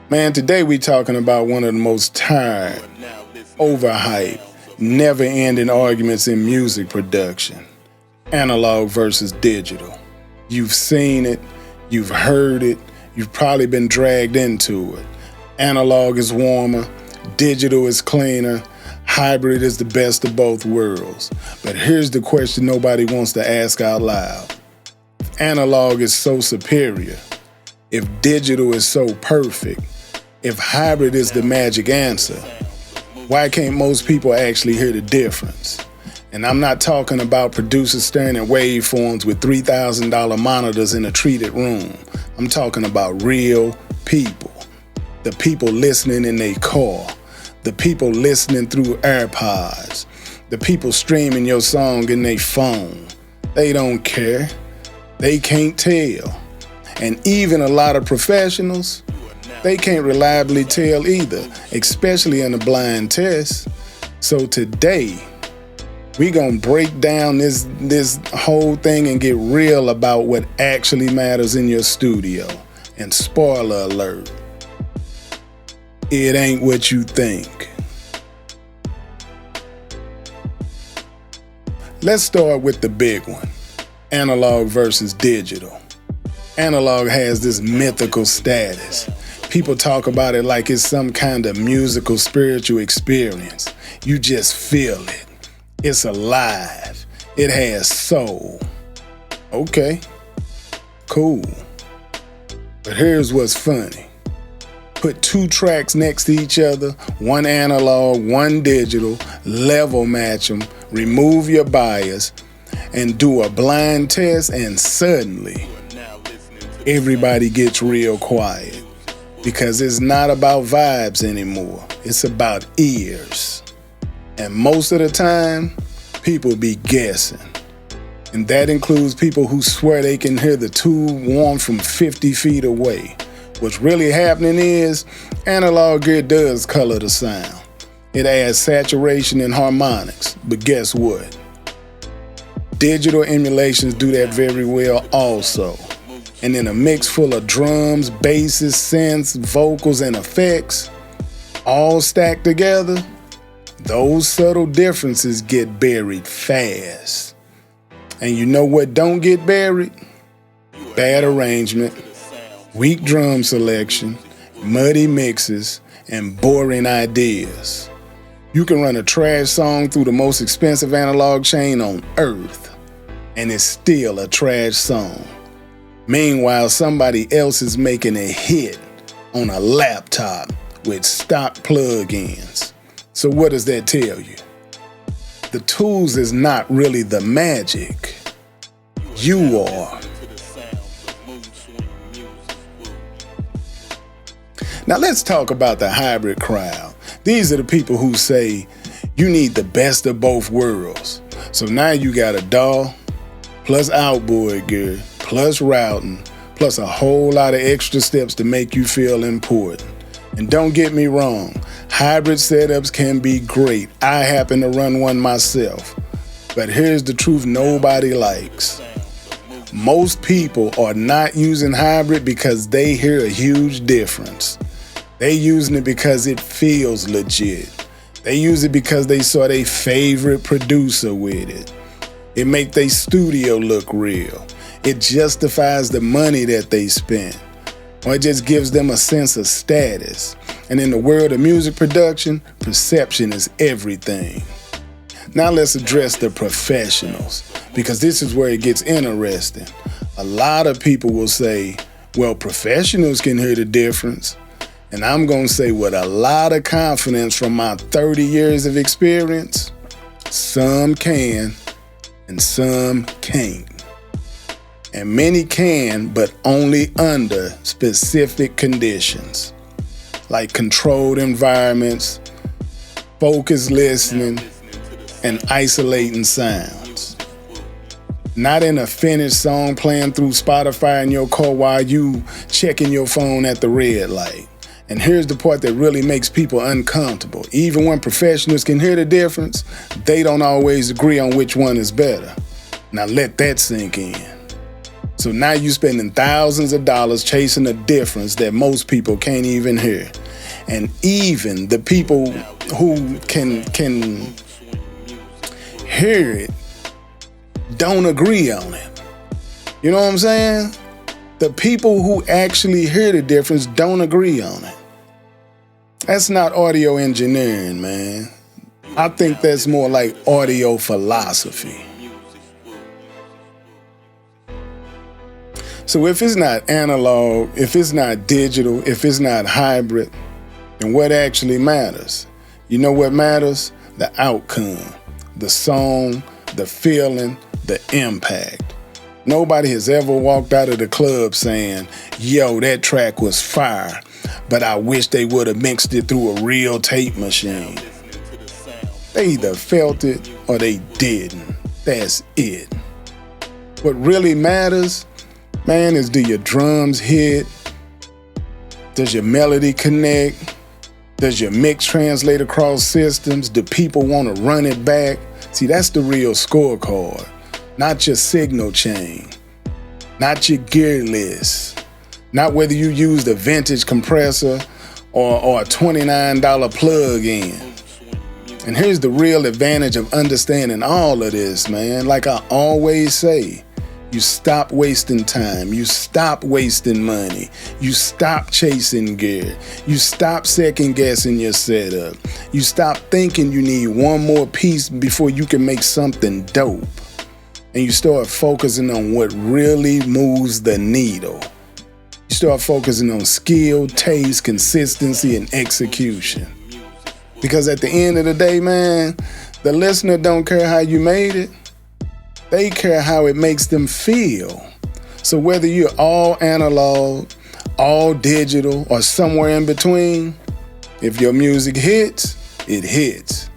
Man, today we talking about one of the most tired, overhyped, never-ending arguments in music production. Analog versus digital. You've seen it, you've heard it, you've probably been dragged into it. Analog is warmer, digital is cleaner, hybrid is the best of both worlds. But here's the question nobody wants to ask out loud. If analog is so superior, if digital is so perfect, if hybrid is the magic answer, why can't most people actually hear the difference? And I'm not talking about producers staring at waveforms with $3,000 monitors in a treated room. I'm talking about real people. The people listening in their car. The people listening through AirPods. The people streaming your song in their phone. They don't care. They can't tell. And even a lot of professionals, they can't reliably tell either, especially in a blind test. So today, we gonna break down this whole thing and get real about what actually matters in your studio. And spoiler alert, it ain't what you think. Let's start with the big one, analog versus digital. Analog has this mythical status. People talk about it like it's some kind of musical, spiritual experience. You just feel it. It's alive. It has soul. Okay, cool. But here's what's funny. Put two tracks next to each other, one analog, one digital, level match them, remove your bias, and do a blind test, and suddenly, everybody gets real quiet. Because it's not about vibes anymore. It's about ears. And most of the time, people be guessing. And that includes people who swear they can hear the tube warm from 50 feet away. What's really happening is, analog gear does color the sound. It adds saturation and harmonics. But guess what? Digital emulations do that very well also. And in a mix full of drums, basses, synths, vocals, and effects, all stacked together, those subtle differences get buried fast. And you know what don't get buried? Bad arrangement, weak drum selection, muddy mixes, and boring ideas. You can run a trash song through the most expensive analog chain on earth, and it's still a trash song. Meanwhile, somebody else is making a hit on a laptop with stock plugins. So what does that tell you? The tools is not really the magic. You are. Now let's talk about the hybrid crowd. These are the people who say you need the best of both worlds. So now you got a DAW plus outboard gear, plus routing, plus a whole lot of extra steps to make you feel important. And don't get me wrong, hybrid setups can be great. I happen to run one myself. But here's the truth nobody likes. Most people are not using hybrid because they hear a huge difference. They using it because it feels legit. They use it because they saw their favorite producer with it. It make their studio look real. It justifies the money that they spent. Or it just gives them a sense of status. And in the world of music production, perception is everything. Now let's address the professionals, because this is where it gets interesting. A lot of people will say, well, professionals can hear the difference. And I'm going to say with a lot of confidence from my 30 years of experience, some can and some can't. And many can, but only under specific conditions, like controlled environments, focused listening, and isolating sounds. Not in a finished song playing through Spotify in your car while you checking your phone at the red light. And here's the part that really makes people uncomfortable. Even when professionals can hear the difference, they don't always agree on which one is better. Now let that sink in. So now you're spending thousands of dollars chasing a difference that most people can't even hear. And even the people who can hear it don't agree on it. You know what I'm saying? The people who actually hear the difference don't agree on it. That's not audio engineering, man. I think that's more like audio philosophy. So if it's not analog, if it's not digital, if it's not hybrid, then what actually matters? You know what matters? The outcome, the song, the feeling, the impact. Nobody has ever walked out of the club saying, yo, that track was fire, but I wish they would have mixed it through a real tape machine. They either felt it or they didn't. That's it. What really matters, man, is do your drums hit? Does your melody connect? Does your mix translate across systems? Do people want to run it back? See, that's the real scorecard. Not your signal chain, not your gear list, not whether you used a vintage compressor or a $29 plug-in. And here's the real advantage of understanding all of this, man. Like I always say, you stop wasting time, you stop wasting money, you stop chasing gear, you stop second-guessing your setup, you stop thinking you need one more piece before you can make something dope. And you start focusing on what really moves the needle. You start focusing on skill, taste, consistency, and execution. Because at the end of the day, man, the listener don't care how you made it. They care how it makes them feel. So whether you're all analog, all digital, or somewhere in between, if your music hits, it hits.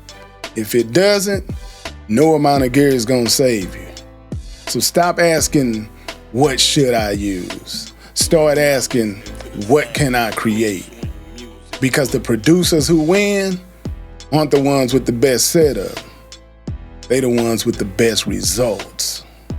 If it doesn't, no amount of gear is gonna save you. So stop asking, what should I use? Start asking, what can I create? Because the producers who win aren't the ones with the best setup. They the ones with the best results.